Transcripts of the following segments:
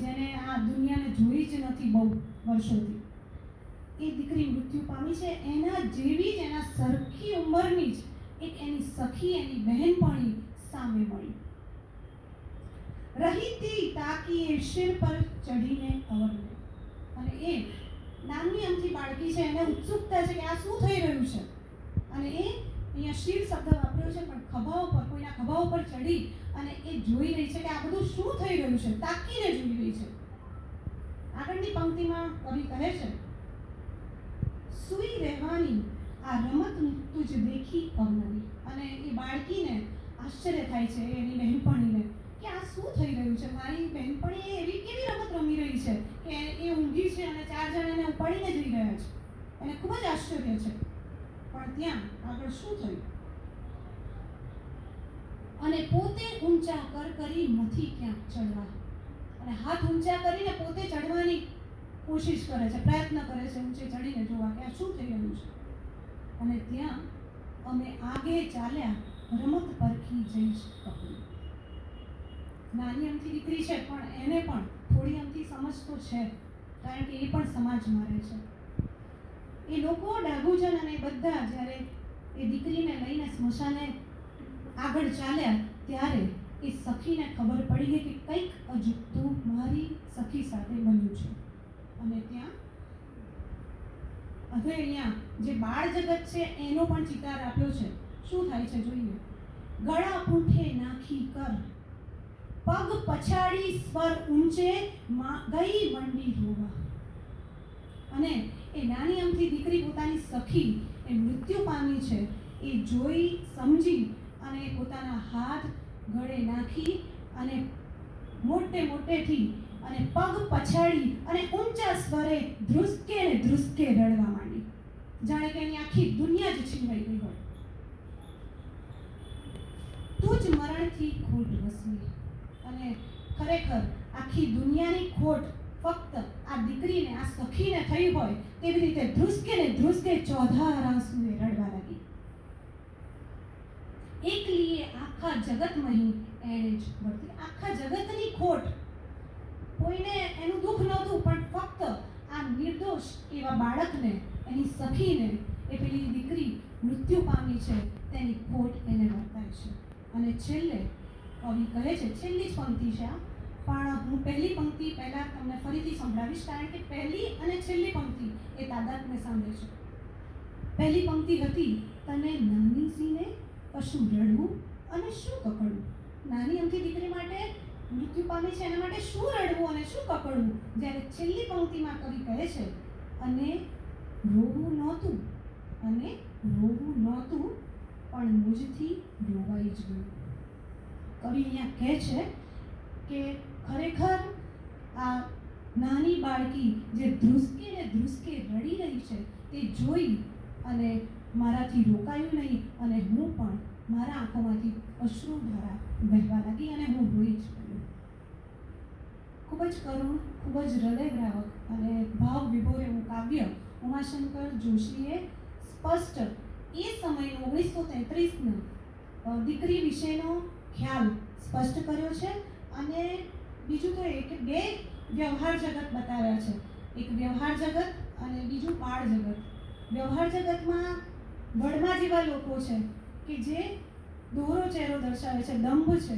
જેને આ દુનિયાને જોઈ જ નથી બહુ વર્ષોથી, એ દીકરી મૃત્યુ પામી છે. એના જેવી જ, એના સરખી ઉંમરની જ એક એની સખી, એની બહેનપણી સામે મળી. રહીતી તાકીએ શિર પર ચઢીને અવરને. અને એ નાની અમથી બાળકી છે, એને ઉત્સુકતા છે કે આ શું થઈ રહ્યું છે. અને એ અહીંયા શિર શબ્દ વાપર્યો છે, પણ ખભા ઉપર, કોઈના ખભા ઉપર ચડી અને એ જોઈ રહી છે કે આ બધું શું થઈ રહ્યું છે, તાકીને જોઈ રહી છે. આગળની પંક્તિમાં કવિ કહે છે, સુઈ રહેવાની આ રમત તુજ દેખી અવનવી. અને એ બાળકીને આશ્ચર્ય થાય છે, એની બહેનપણીને, કે આ શું થઈ રહ્યું છે. મારી બહેનપણી એવી કેવી રમત રમી રહી છે કે એ ઊંઘી છે અને 4 જણ એને ઉપાડીને જઈ રહ્યા છે. એને ખૂબ જ આશ્ચર્ય છે. પણ ત્યાં આગળ શું થયું? અને પોતે ઊંચા કરી નથી ક્યાંક ચડવા. અને હાથ ઊંચા કરીને પોતે ચડવાની કોશિશ કરે છે, પ્રયત્ન કરે છે ઊંચે ચડીને જોવા કે આ શું થઈ રહ્યું છે. અને ત્યાં અમે આગે ચાલ્યા, રમત પરખી જઈશ કપડી. નાની અમથી દીકરી છે, પણ એને પણ થોડી અમથી સમજ તો છે, કારણ કે એ પણ સમાજમાં રહે છે. એ લોકો, ડાઘુજન અને બધા જ્યારે એ દીકરીને લઈને સ્મશાને આગળ ચાલ્યા, ત્યારે એ સખીને ખબર પડી ગઈ કે કંઈક અજુગતું મારી સખી સાથે બન્યું છે. અને ત્યાં હવે અહીંયા જે બાળ જગત છે એનો પણ ચિતાર આપ્યો છે. શું થાય છે જોઈએ. ગળા પૂંઠે નાખી કર, પગ પછાડી સ્વર ઊંચે, ગઈ મંડી રોવા. અને એ નાની અમથી દીકરી પોતાની સખી એ મૃત્યુ પામી છે એ જોઈ સમજી અને પોતાના હાથ ગળે નાખી અને મોટેથી અને પગ પછાડી અને ઊંચા સ્વરે ધ્રુસકે ને ધ્રુસકે રડવા માંડી, જાણે કે એની આખી દુનિયા જ છીનવાઈ ગઈ હોય. તુજ મરણથી ખોટ વસવી. અને ખરેખર આખી દુનિયાની ખોટ ફક્ત આ દીકરીને, આ સખીને થઈ હોય તેવી રીતે ધ્રુસકે ને ધ્રુસકે ચોધાર આંસુએ રડવા લાગી. એકલીએ આખા જગતમહી એણે જ વર્તી. આખા જગતની ખોટ, કોઈને એનું દુઃખ નહોતું, પણ ફક્ત આ નિર્દોષ એવા બાળકને, એની સખીને, એ પેલી દીકરી મૃત્યુ પામી છે તેની ખોટ એને વર્તાય છે. અને છેલ્લે કવિ કહે છે, છેલ્લી જ પંક્તિ છે આ, પણ હું પહેલી પંક્તિ પહેલા તમને ફરીથી સંભળાવીશ, કારણ કે પહેલી અને છેલ્લી પંક્તિ એ તાદાત્મ્ય સાંભળે છે. પહેલી પંક્તિ હતી, તને નાની સીને કશું રડવું અને શું કકડવું. નાની અમથી દીકરી માટે, મૃત્યુ પામી છે એના માટે શું રડવું અને શું કકડવું. જ્યારે છેલ્લી પંક્તિમાં કવિ કહે છે, અને રોવું નહોતું, અને રોવું નહોતું, પણ મુજથી રોવાઈ જ ગયું. કવિ અહીંયા કહે છે કે ખરેખર આ નાની બાળકી જે ધ્રુસકે ને ધ્રુસકે રડી રહી છે તે જોઈ અને મારાથી રોકાયું નહીં, અને હું પણ, મારા આંખોમાંથી અશ્રુધારા વહેવા લાગી અને હું રોઈ જ ગયો. ખૂબ જ કરુણ, ખૂબ જ હૃદયગ્રાહક અને ભાવ વિભોર એવું કાવ્ય ઉમાશંકર જોશીએ સ્પષ્ટ એ સમયનો 1933નો દીકરી વિશેનો ખ્યાલ સ્પષ્ટ કર્યો છે. અને બીજું તો એ કે 2 વ્યવહાર જગત બતાવ્યા છે. એક વ્યવહાર જગત અને બીજું બાળ જગત. વ્યવહાર જગતમાં વડમાં જેવા લોકો છે કે જે દોરો ચહેરો દર્શાવે છે, દંભ છે,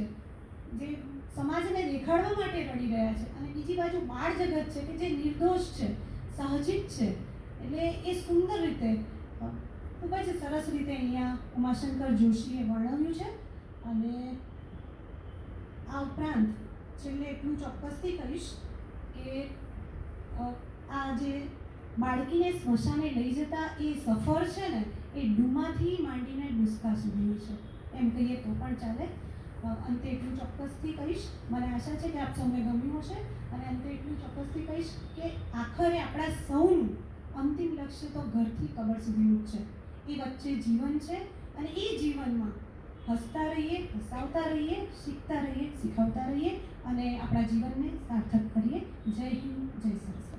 જે સમાજને દેખાડવા માટે રડી રહ્યા છે. અને બીજી બાજુ બાળ જગત છે કે જે નિર્દોષ છે, સાહજિક છે. એટલે એ સુંદર રીતે, ખૂબ જ સરસ રીતે અહીંયા ઉમાશંકર જોશીએ વર્ણવ્યું છે. અને આ ઉપરાંત છેલ્લે એટલું ચોક્કસથી કહીશ કે આ જે બાળકીને સ્મશાને લઈ જતા એ સફર છે ને, એ ડુમાથી માંડીને ડુસકા સુધીનું છે, એમ કહીએ તો પણ ચાલે. અંતે એટલું ચોક્કસથી કહીશ, મને આશા છે કે આપ સૌને ગમ્યું હશે. અને અંતે એટલું ચોક્કસથી કહીશ કે આખરે આપણા સૌનું અંતિમ લક્ષ્ય તો ઘરથી કબર સુધીનું જ છે. એ વચ્ચે જીવન છે, અને એ જીવનમાં હસતા રહીએ, હસાવતા રહીએ, શીખતા રહીએ, શીખવતા રહીએ અને આપણા જીવનને સાર્થક કરીએ. જય હિન્દ, જય સરસ્વતી.